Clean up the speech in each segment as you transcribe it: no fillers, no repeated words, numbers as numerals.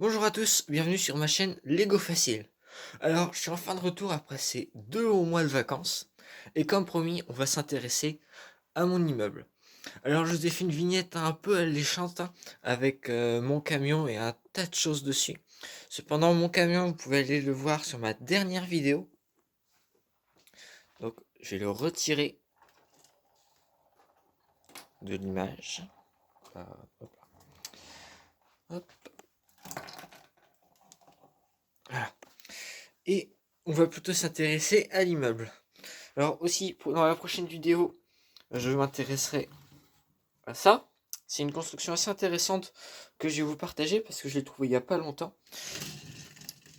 Bonjour à tous, bienvenue sur ma chaîne Lego Facile. Alors, je suis en fin de retour après ces 2 longs mois de vacances, et comme promis, on va s'intéresser à mon immeuble. Alors, je vous ai fait une vignette un peu alléchante avec mon camion et un tas de choses dessus. Cependant, mon camion, vous pouvez aller le voir sur ma dernière vidéo. Donc, je vais le retirer de l'image. Hop, hop, voilà. Et on va plutôt s'intéresser à l'immeuble. Alors aussi, dans la prochaine vidéo, je m'intéresserai à ça. C'est une construction assez intéressante que je vais vous partager parce que je l'ai trouvé il n'y a pas longtemps.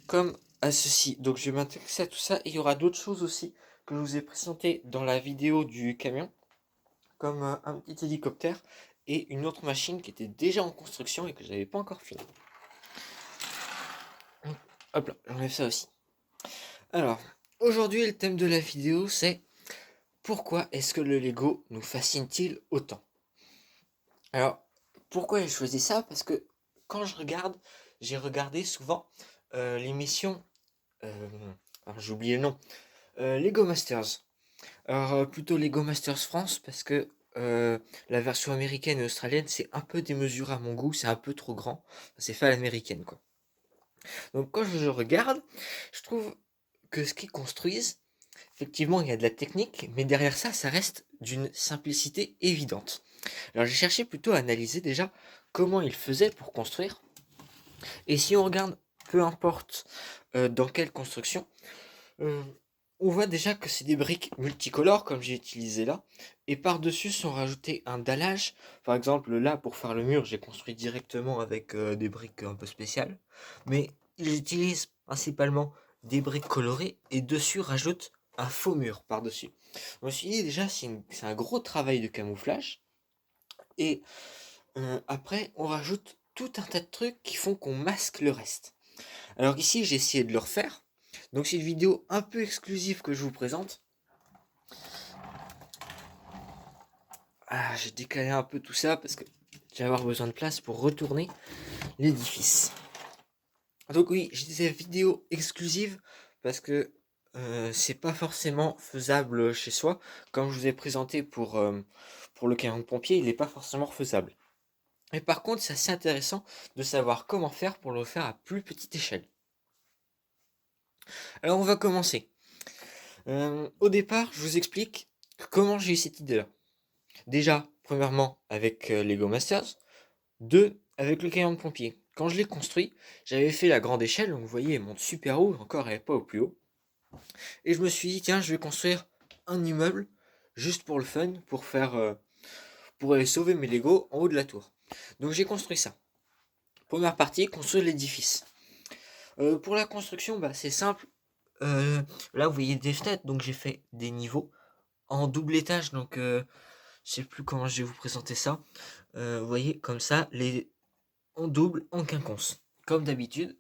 Comme à ceci. Donc je vais m'intéresser à tout ça. Et il y aura d'autres choses aussi que je vous ai présentées dans la vidéo du camion. Comme un petit hélicoptère et une autre machine qui était déjà en construction et que je n'avais pas encore fini. Hop là, j'enlève ça aussi. Alors, aujourd'hui le thème de la vidéo c'est: pourquoi est-ce que le Lego nous fascine-t-il autant? Alors, pourquoi j'ai choisi ça? Parce que quand j'ai regardé souvent l'émission, euh, alors j'ai oublié le nom, Lego Masters. Alors plutôt Lego Masters France parce que la version américaine et australienne c'est un peu démesuré à mon goût, c'est un peu trop grand. C'est fait à l'américaine quoi. Donc quand je regarde, je trouve que ce qu'ils construisent, effectivement il y a de la technique, mais derrière ça, ça reste d'une simplicité évidente. Alors j'ai cherché plutôt à analyser déjà comment ils faisaient pour construire. Et si on regarde, peu importe dans quelle construction, euh, on voit déjà que c'est des briques multicolores comme j'ai utilisé là. Et par-dessus sont rajoutés un dallage. Par exemple là pour faire le mur j'ai construit directement avec des briques un peu spéciales. Mais j'utilise principalement des briques colorées et dessus rajoute un faux mur par-dessus. Je me suis dit déjà c'est un gros travail de camouflage. Et après, on rajoute tout un tas de trucs qui font qu'on masque le reste. Alors ici, j'ai essayé de le refaire. Donc c'est une vidéo un peu exclusive que je vous présente. Ah, j'ai décalé un peu tout ça parce que j'ai avoir besoin de place pour retourner l'édifice. Donc oui, j'ai des vidéos exclusives parce que c'est pas forcément faisable chez soi. Comme je vous ai présenté pour le camion de pompier, il n'est pas forcément faisable. Mais par contre, c'est assez intéressant de savoir comment faire pour le faire à plus petite échelle. Alors on va commencer. Au départ, je vous explique comment j'ai eu cette idée-là. Déjà, premièrement, avec Lego Masters. Deux, avec le camion de pompier. Quand je l'ai construit, j'avais fait la grande échelle, donc vous voyez, il monte super haut, encore elle n'est pas au plus haut. Et je me suis dit, tiens, je vais construire un immeuble, juste pour le fun, pour aller sauver mes Lego en haut de la tour. Donc j'ai construit ça. Première partie, construire l'édifice. Pour la construction, bah, c'est simple. Là, vous voyez des fenêtres, donc j'ai fait des niveaux en double étage. Donc, je sais plus comment je vais vous présenter ça. Vous voyez, comme ça, en double, en quinconce, comme d'habitude.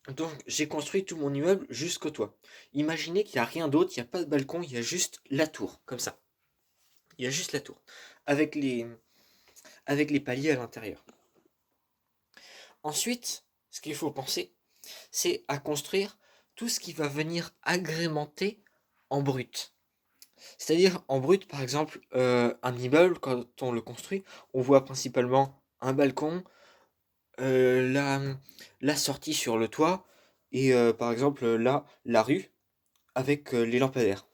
Donc, j'ai construit tout mon immeuble jusqu'au toit. Imaginez qu'il n'y a rien d'autre, il n'y a pas de balcon, il y a juste la tour, comme ça. Il y a juste la tour, avec les, avec les paliers à l'intérieur. Ensuite, ce qu'il faut penser, c'est à construire tout ce qui va venir agrémenter en brut. C'est-à-dire en brut, par exemple, un immeuble, quand on le construit, on voit principalement un balcon, la sortie sur le toit, et par exemple là, la rue, avec les lampadaires.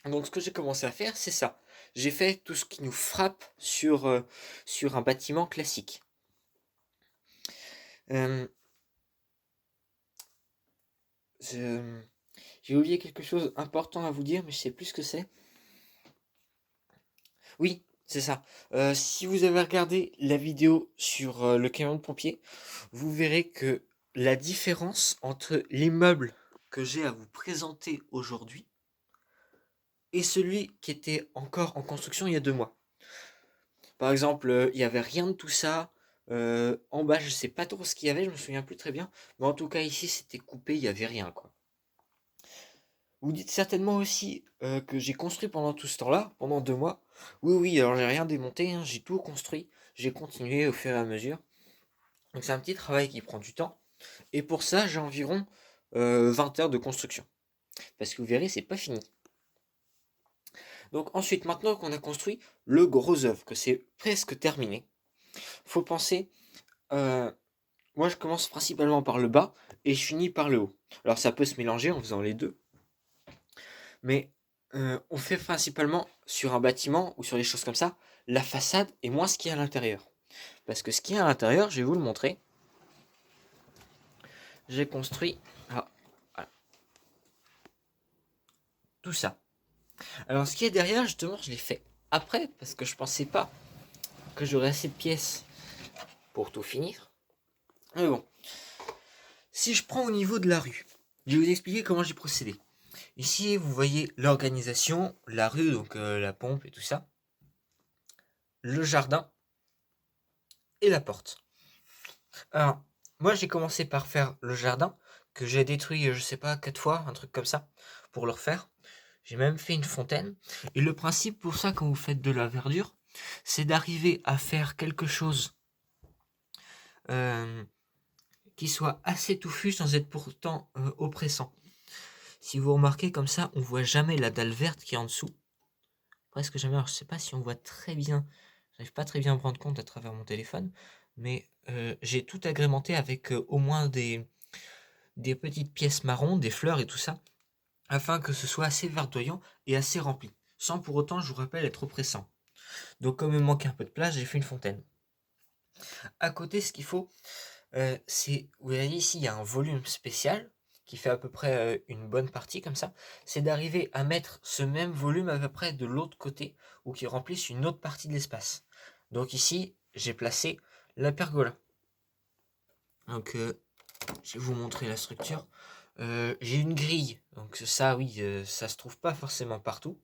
Donc ce que j'ai commencé à faire, c'est ça. J'ai fait tout ce qui nous frappe sur un bâtiment classique. Euh, je- j'ai oublié quelque chose d'important à vous dire, mais je sais plus ce que c'est. Oui, c'est ça. Si vous avez regardé la vidéo sur le camion de pompier, vous verrez que la différence entre l'immeuble que j'ai à vous présenter aujourd'hui et celui qui était encore en construction il y a 2 mois. Par exemple, il n'y avait rien de tout ça. En bas, je sais pas trop ce qu'il y avait, je me souviens plus très bien. Mais en tout cas, ici, c'était coupé, il n'y avait rien, quoi. Vous dites certainement aussi que j'ai construit pendant tout ce temps-là, pendant 2 mois. Oui, oui, alors j'ai rien démonté, hein, j'ai tout construit. J'ai continué au fur et à mesure. Donc c'est un petit travail qui prend du temps. Et pour ça, j'ai environ 20 heures de construction. Parce que vous verrez, c'est pas fini. Donc ensuite, maintenant qu'on a construit le gros œuvre, que c'est presque terminé, faut penser, moi je commence principalement par le bas et je finis par le haut. Alors ça peut se mélanger en faisant les deux, mais on fait principalement sur un bâtiment ou sur des choses comme ça, la façade et moins ce qu'il y a à l'intérieur. Parce que ce qu'il y a à l'intérieur, je vais vous le montrer. J'ai construit voilà, tout ça. Alors ce qui est derrière, justement, je l'ai fait après, parce que je pensais pas que j'aurais assez de pièces pour tout finir. Mais bon, si je prends au niveau de la rue, je vais vous expliquer comment j'ai procédé. Ici, vous voyez l'organisation, la rue, donc la pompe et tout ça, le jardin et la porte. Alors, moi j'ai commencé par faire le jardin, que j'ai détruit, je sais pas, 4 fois, un truc comme ça, pour le refaire. J'ai même fait une fontaine. Et le principe pour ça, quand vous faites de la verdure, c'est d'arriver à faire quelque chose euh, qui soit assez touffu sans être pourtant oppressant. Si vous remarquez comme ça, on voit jamais la dalle verte qui est en dessous. Presque jamais. Alors, je sais pas si on voit très bien. J'arrive pas très bien à me rendre compte à travers mon téléphone. Mais j'ai tout agrémenté avec au moins des petites pièces marron, des fleurs et tout ça, afin que ce soit assez verdoyant et assez rempli, sans pour autant, je vous rappelle, être oppressant. Donc comme il me manquait un peu de place, j'ai fait une fontaine. À côté, ce qu'il faut, c'est, vous voyez ici, il y a un volume spécial qui fait à peu près une bonne partie comme ça, c'est d'arriver à mettre ce même volume à peu près de l'autre côté, ou qui remplisse une autre partie de l'espace. Donc ici, j'ai placé la pergola. Donc je vais vous montrer la structure. J'ai une grille, donc ça oui, ça se trouve pas forcément partout.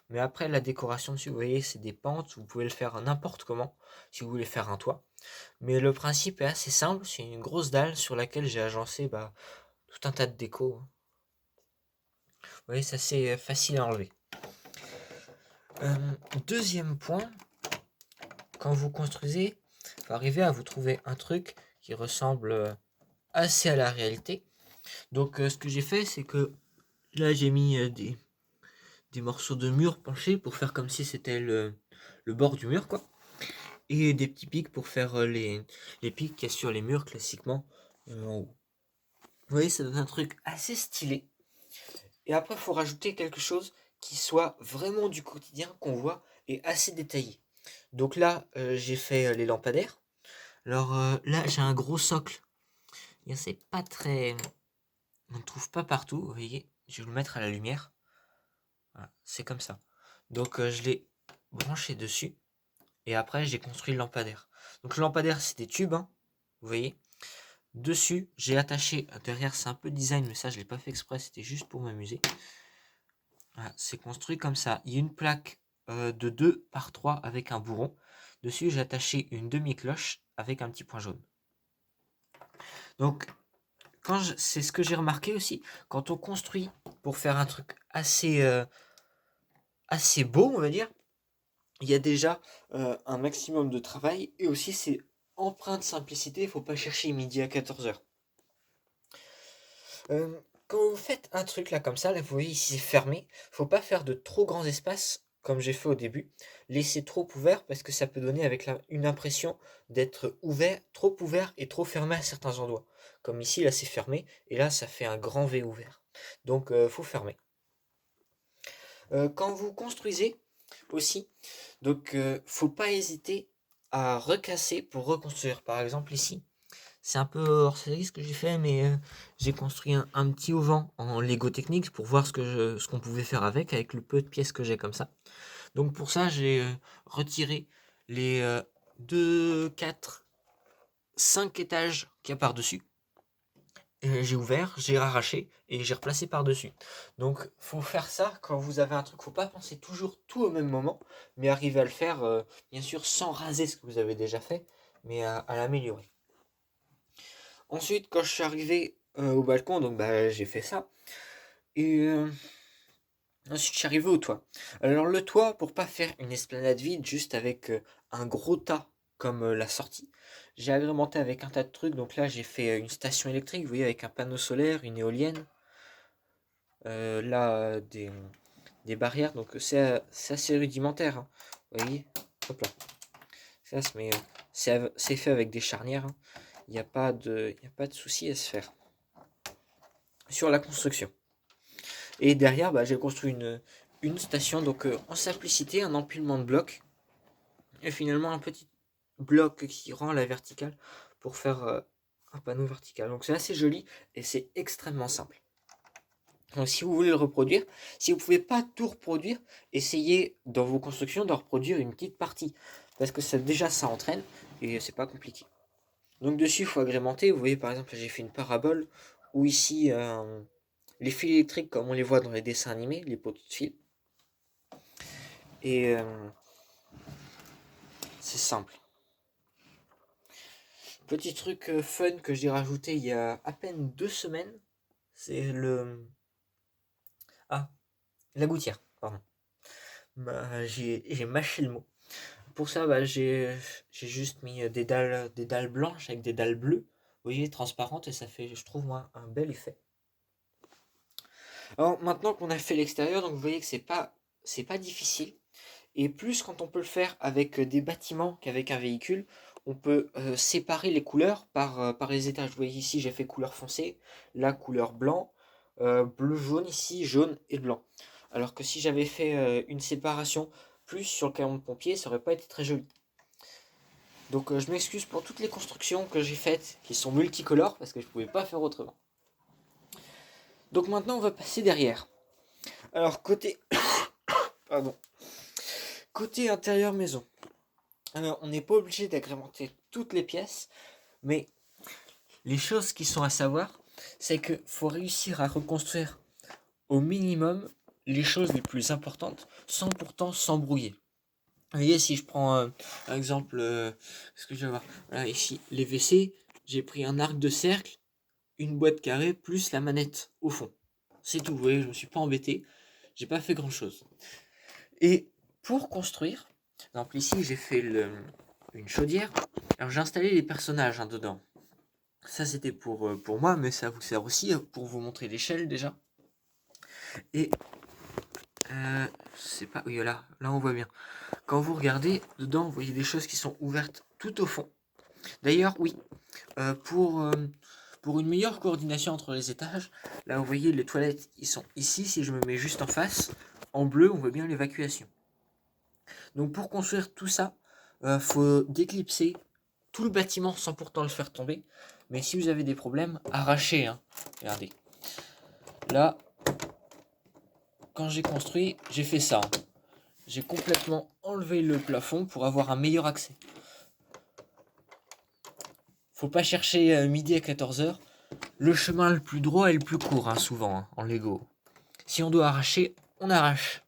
Mais après la décoration dessus, vous voyez, c'est des pentes, vous pouvez le faire n'importe comment, si vous voulez faire un toit. Mais le principe est assez simple, c'est une grosse dalle sur laquelle j'ai agencé tout un tas de déco. Vous voyez, c'est assez facile à enlever. Deuxième point, quand vous construisez, il faut arriver à vous trouver un truc qui ressemble assez à la réalité. Donc ce que j'ai fait, c'est que là j'ai mis des morceaux de mur penchés pour faire comme si c'était le bord du mur, quoi. Et des petits pics pour faire les pics qu'il y a sur les murs classiquement en haut. Vous voyez, ça donne un truc assez stylé. Et après, il faut rajouter quelque chose qui soit vraiment du quotidien, qu'on voit, et assez détaillé. Donc là, j'ai fait les lampadaires. Alors là, j'ai un gros socle. Et c'est pas très... On ne trouve pas partout, vous voyez. Je vais le mettre à la lumière. Voilà, c'est comme ça. Donc je l'ai branché dessus. Et après, j'ai construit le lampadaire. Donc le lampadaire, c'est des tubes, hein, vous voyez. Dessus, j'ai attaché, derrière, c'est un peu design, mais ça, je l'ai pas fait exprès, c'était juste pour m'amuser. Voilà, c'est construit comme ça. Il y a une plaque de 2 par 3 avec un bourron. Dessus, j'ai attaché une demi-cloche avec un petit point jaune. Donc, c'est ce que j'ai remarqué aussi, quand on construit pour faire un truc assez beau, on va dire, il y a déjà un maximum de travail et aussi c'est empreint de simplicité, il ne faut pas chercher midi à 14h. Quand vous faites un truc là comme ça, là vous voyez ici c'est fermé, faut pas faire de trop grands espaces comme j'ai fait au début, laisser trop ouvert parce que ça peut donner avec une impression d'être ouvert, trop ouvert et trop fermé à certains endroits. Comme ici là c'est fermé et là ça fait un grand V ouvert. Donc faut fermer. Quand vous construisez aussi, donc faut pas hésiter à recasser pour reconstruire. Par exemple ici, c'est un peu hors série ce que j'ai fait, mais j'ai construit un petit auvent en Lego Technics pour voir ce qu'on pouvait faire avec le peu de pièces que j'ai comme ça. Donc pour ça, j'ai retiré les 2, 4, 5 étages qu'il y a par-dessus. J'ai ouvert, j'ai arraché et j'ai replacé par-dessus. Donc faut faire ça quand vous avez un truc. Faut pas penser toujours tout au même moment, mais arriver à le faire, bien sûr, sans raser ce que vous avez déjà fait, mais à l'améliorer. Ensuite, quand je suis arrivé au balcon, donc j'ai fait ça. Et ensuite, je suis arrivé au toit. Alors le toit, pour pas faire une esplanade vide, juste avec un gros tas comme la sortie, j'ai agrémenté avec un tas de trucs. Donc là, j'ai fait une station électrique, vous voyez, avec un panneau solaire, une éolienne. Là, des barrières. Donc c'est assez rudimentaire, hein. Vous voyez, hop là. Ça se met, c'est fait avec des charnières, hein. Il n'y a pas de souci à se faire sur la construction. Et derrière, j'ai construit une station, donc en simplicité, un empilement de blocs. Et finalement, un petit bloc qui rend la verticale pour faire un panneau vertical. Donc c'est assez joli et c'est extrêmement simple. Donc si vous voulez le reproduire, si vous ne pouvez pas tout reproduire, essayez dans vos constructions de reproduire une petite partie. Parce que ça, déjà ça entraîne et c'est pas compliqué. Donc dessus il faut agrémenter. Vous voyez par exemple j'ai fait une parabole où ici les fils électriques comme on les voit dans les dessins animés, les poteaux de fil. Et c'est simple. Petit truc fun que j'ai rajouté il y a à peine 2 semaines, c'est la gouttière, pardon. J'ai mâché le mot. Pour ça, j'ai juste mis des dalles blanches avec des dalles bleues, vous voyez, transparentes, et ça fait, je trouve, moi, un bel effet. Alors maintenant qu'on a fait l'extérieur, donc vous voyez que c'est pas difficile. Et plus quand on peut le faire avec des bâtiments qu'avec un véhicule, on peut séparer les couleurs par les étages. Vous voyez ici, j'ai fait couleur foncée, là couleur blanc, bleu, jaune, ici jaune et blanc. Alors que si j'avais fait une séparation plus sur le camion de pompier, ça aurait pas été très joli. Donc je m'excuse pour toutes les constructions que j'ai faites qui sont multicolores parce que je pouvais pas faire autrement. Donc maintenant on va passer derrière. Alors côté pardon. Côté intérieur maison. Alors on n'est pas obligé d'agrémenter toutes les pièces, mais les choses qui sont à savoir, c'est qu'il faut réussir à reconstruire au minimum les choses les plus importantes sans pourtant s'embrouiller. Vous voyez, si je prends par exemple, ce que je vais voir, voilà, ici, les WC, j'ai pris un arc de cercle, une boîte carrée, plus la manette au fond. C'est tout, vous voyez, je ne me suis pas embêté, j'ai pas fait grand chose. Et pour construire, par exemple ici j'ai fait une chaudière, alors j'ai installé les personnages dedans. Ça c'était pour moi, mais ça vous sert aussi pour vous montrer l'échelle déjà. Et c'est pas, oui là on voit bien. Quand vous regardez dedans, vous voyez des choses qui sont ouvertes tout au fond. D'ailleurs, oui, pour une meilleure coordination entre les étages, là vous voyez les toilettes, ils sont ici. Si je me mets juste en face, en bleu, on voit bien l'évacuation. Donc pour construire tout ça, faut déclipser tout le bâtiment sans pourtant le faire tomber. Mais si vous avez des problèmes, arrachez, hein. Regardez. Là, quand j'ai construit, j'ai fait ça, hein. J'ai complètement enlevé le plafond pour avoir un meilleur accès. Faut pas chercher midi à 14h. Le chemin le plus droit est le plus court, hein, souvent, hein, en Lego. Si on doit arracher, on arrache.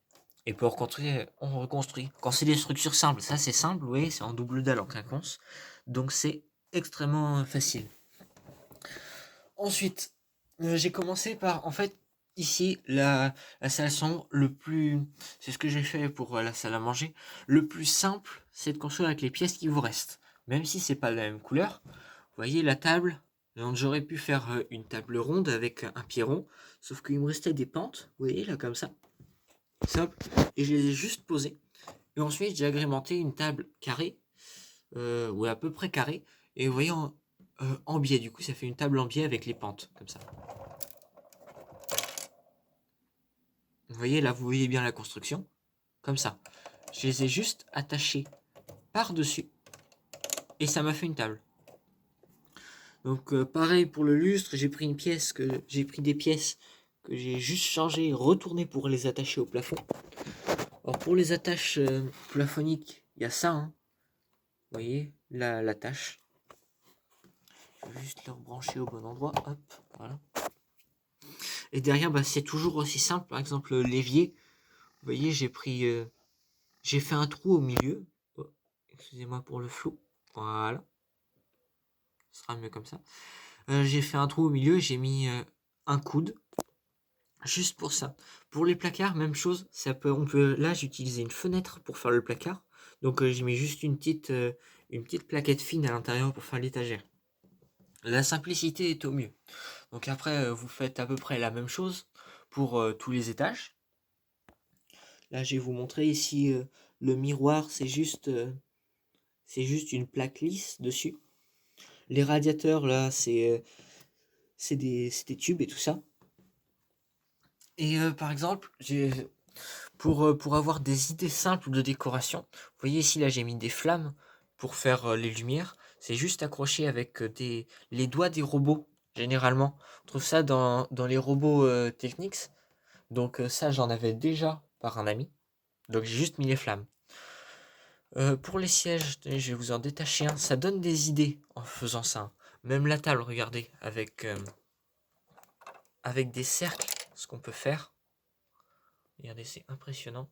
Et pour reconstruire, on reconstruit. Quand c'est des structures simples, ça c'est simple, oui, c'est en double dalle en quinconce. Donc c'est extrêmement facile. Ensuite, j'ai commencé par, en fait, ici, la salle sombre, c'est ce que j'ai fait pour la salle à manger. Le plus simple, c'est de construire avec les pièces qui vous restent. Même si c'est pas la même couleur. Vous voyez la table, donc j'aurais pu faire une table ronde avec un pied rond, sauf qu'il me restait des pentes, vous voyez là comme ça, simple, et je les ai juste posées. Et ensuite j'ai agrémenté une table carrée, ou à peu près carrée, et vous voyez en biais, du coup ça fait une table en biais avec les pentes, comme ça. Vous voyez là, vous voyez bien la construction, comme ça. Je les ai juste attachés par-dessus, et ça m'a fait une table. Donc pareil pour le lustre, j'ai pris des pièces que j'ai juste changé, retourné pour les attacher au plafond. Alors pour les attaches plaphoniques, il y a ça, hein. Vous voyez, l'attache. Je vais juste le rebrancher au bon endroit, hop, voilà. Et derrière, c'est toujours aussi simple. Par exemple, l'évier, vous voyez, j'ai fait un trou au milieu. Oh, excusez-moi pour le flou. Voilà. Ce sera mieux comme ça. J'ai fait un trou au milieu, j'ai mis un coude. Juste pour ça. Pour les placards, même chose. Là, j'ai utilisé une fenêtre pour faire le placard. Donc, j'ai mis juste une petite une petite plaquette fine à l'intérieur pour faire l'étagère. La simplicité est au mieux. Donc après, vous faites à peu près la même chose pour tous les étages. Là, je vais vous montrer ici le miroir, c'est juste une plaque lisse dessus. Les radiateurs, là, c'est des tubes et tout ça. Et par exemple, pour avoir des idées simples de décoration, vous voyez ici, là, j'ai mis des flammes pour faire les lumières. C'est juste accroché avec les doigts des robots, généralement. On trouve ça dans les robots Technics. Donc ça, j'en avais déjà par un ami. Donc j'ai juste mis les flammes. Pour les sièges, tenez, je vais vous en détacher un. Ça donne des idées en faisant ça, hein. Même la table, regardez, avec des cercles, ce qu'on peut faire. Regardez, c'est impressionnant.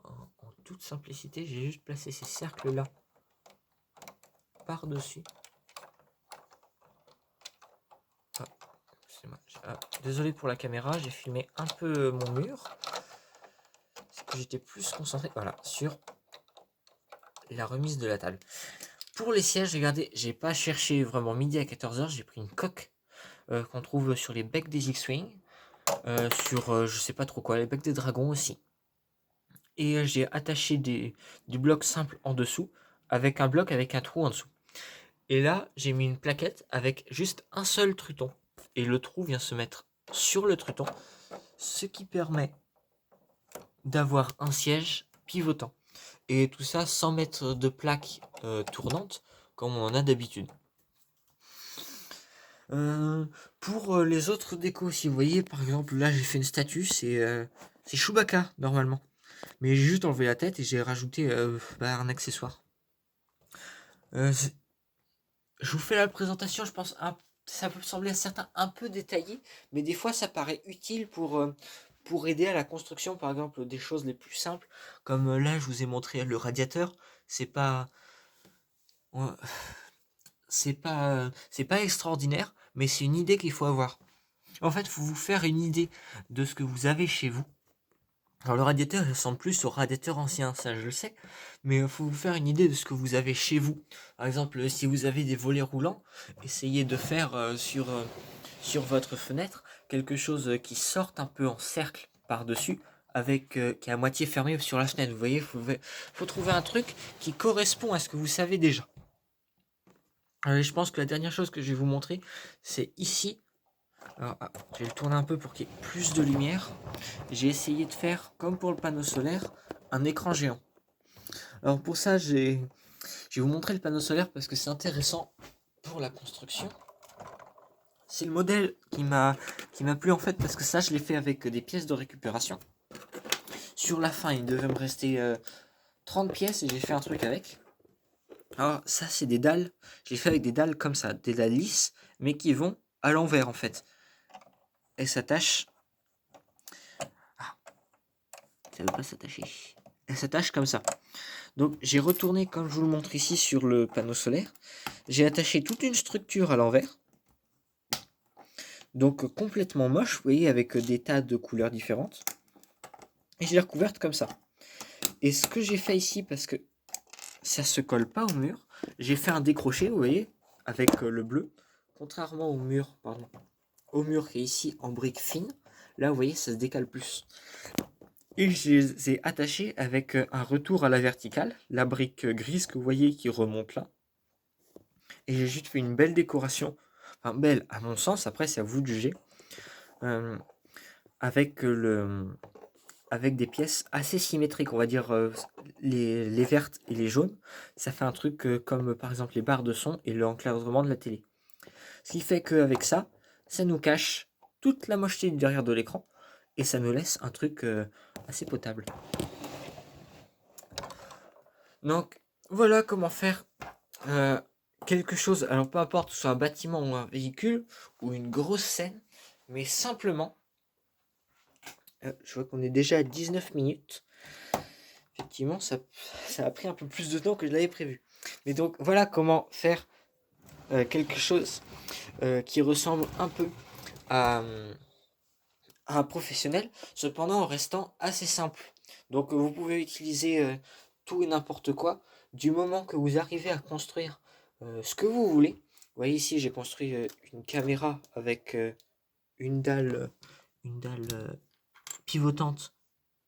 En toute simplicité, j'ai juste placé ces cercles-là par-dessus. Désolé pour la caméra, j'ai filmé un peu mon mur. Parce que j'étais plus concentré, voilà, sur la remise de la table. Pour les sièges, regardez, j'ai pas cherché vraiment midi à 14h, j'ai pris une coque qu'on trouve sur les becs des X-Wing, sur je sais pas trop quoi, les becs des dragons aussi. Et j'ai attaché du bloc simple en dessous, avec un bloc avec un trou en dessous. Et là, j'ai mis une plaquette avec juste un seul truton. Et le trou vient se mettre sur le truton, ce qui permet d'avoir un siège pivotant. Et tout ça sans mettre de plaque tournante, comme on en a d'habitude. Pour les autres décos, si vous voyez, par exemple, là j'ai fait une statue, c'est Chewbacca normalement. Mais j'ai juste enlevé la tête et j'ai rajouté un accessoire. Je vous fais la présentation, je pense, ça peut sembler à certains un peu détaillé, mais des fois ça paraît utile pour aider à la construction, par exemple, des choses les plus simples, comme là je vous ai montré le radiateur, c'est pas... ouais, c'est pas extraordinaire, mais c'est une idée qu'il faut avoir. En fait, il faut vous faire une idée de ce que vous avez chez vous. Alors le radiateur il ressemble plus au radiateur ancien, ça je le sais, mais il faut vous faire une idée de ce que vous avez chez vous. Par exemple, si vous avez des volets roulants, essayez de faire sur votre fenêtre quelque chose qui sorte un peu en cercle par-dessus, avec qui est à moitié fermé sur la fenêtre. Vous voyez, faut trouver un truc qui correspond à ce que vous savez déjà. Je pense que la dernière chose que je vais vous montrer, c'est ici. Alors, je vais le tourner un peu pour qu'il y ait plus de lumière. J'ai essayé de faire, comme pour le panneau solaire, un écran géant. Alors pour ça, je vais vous montrer le panneau solaire parce que c'est intéressant pour la construction. C'est le modèle qui m'a plu en fait parce que ça, je l'ai fait avec des pièces de récupération. Sur la fin, il devait me rester 30 pièces et j'ai fait un truc avec. Alors ça, c'est des dalles. Je l'ai fait avec des dalles comme ça, des dalles lisses, mais qui vont à l'envers en fait. Elles s'attachent. Ça ne veut pas s'attacher. Elles s'attachent comme ça. Donc j'ai retourné, comme je vous le montre ici, sur le panneau solaire. J'ai attaché toute une structure à l'envers. Donc complètement moche, vous voyez, avec des tas de couleurs différentes. Et je l'ai recouverte comme ça. Et ce que j'ai fait ici, parce que ça se colle pas au mur, j'ai fait un décroché, vous voyez, avec le bleu. Contrairement au mur, au mur qui est ici en briques fines, là vous voyez, ça se décale plus. Et je les ai attachés avec un retour à la verticale, la brique grise que vous voyez qui remonte là. Et j'ai juste fait une belle décoration, enfin belle à mon sens, après c'est à vous de juger, avec des pièces assez symétriques, on va dire les vertes et les jaunes. Ça fait un truc comme par exemple les barres de son et l'encadrement de la télé. Ce qui fait qu'avec ça, ça nous cache toute la mocheté du derrière de l'écran et ça nous laisse un truc assez potable. Donc voilà comment faire quelque chose, alors peu importe que ce soit un bâtiment ou un véhicule ou une grosse scène, mais simplement, je vois qu'on est déjà à 19 minutes. Effectivement, ça a pris un peu plus de temps que je l'avais prévu. Mais donc voilà comment faire quelque chose qui ressemble un peu à un professionnel, cependant en restant assez simple. Donc vous pouvez utiliser tout et n'importe quoi. du moment que vous arrivez à construire ce que vous voulez. Vous voyez ici, j'ai construit une caméra avec une dalle pivotante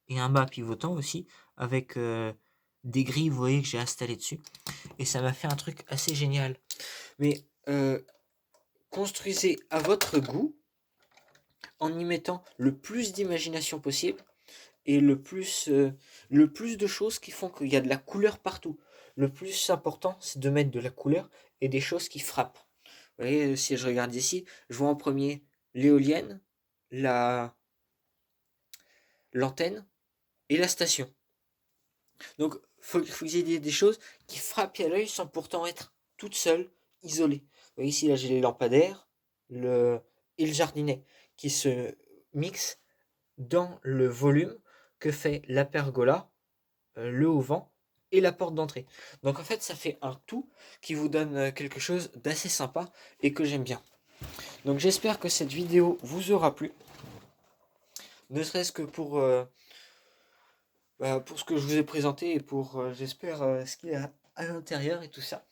et un bas pivotant aussi, avec des grilles, vous voyez, que j'ai installées dessus. Et ça m'a fait un truc assez génial. Mais construisez à votre goût, en y mettant le plus d'imagination possible et le plus de choses qui font qu'il y a de la couleur partout. Le plus important, c'est de mettre de la couleur et des choses qui frappent. Vous voyez, si je regarde ici, je vois en premier l'éolienne, l'antenne et la station. Donc, faut que vous ayez des choses qui frappent à l'œil sans pourtant être toutes seules, isolées. Vous voyez ici, là, j'ai les lampadaires et le jardinet qui se mixent dans le volume que fait la pergola, le auvent et la porte d'entrée. Donc en fait, ça fait un tout qui vous donne quelque chose d'assez sympa et que j'aime bien. Donc j'espère que cette vidéo vous aura plu, ne serait-ce que pour ce que je vous ai présenté et pour, j'espère, ce qu'il y a à l'intérieur et tout ça.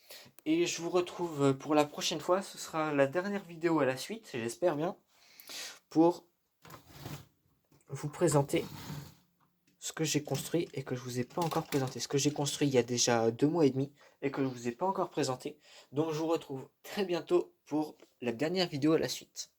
Et je vous retrouve pour la prochaine fois. Ce sera la dernière vidéo à la suite, j'espère bien, pour vous présenter ce que j'ai construit et que je vous ai pas encore présenté. Ce que j'ai construit il y a déjà 2 mois et demi et que je vous ai pas encore présenté. Donc je vous retrouve très bientôt pour la dernière vidéo à la suite.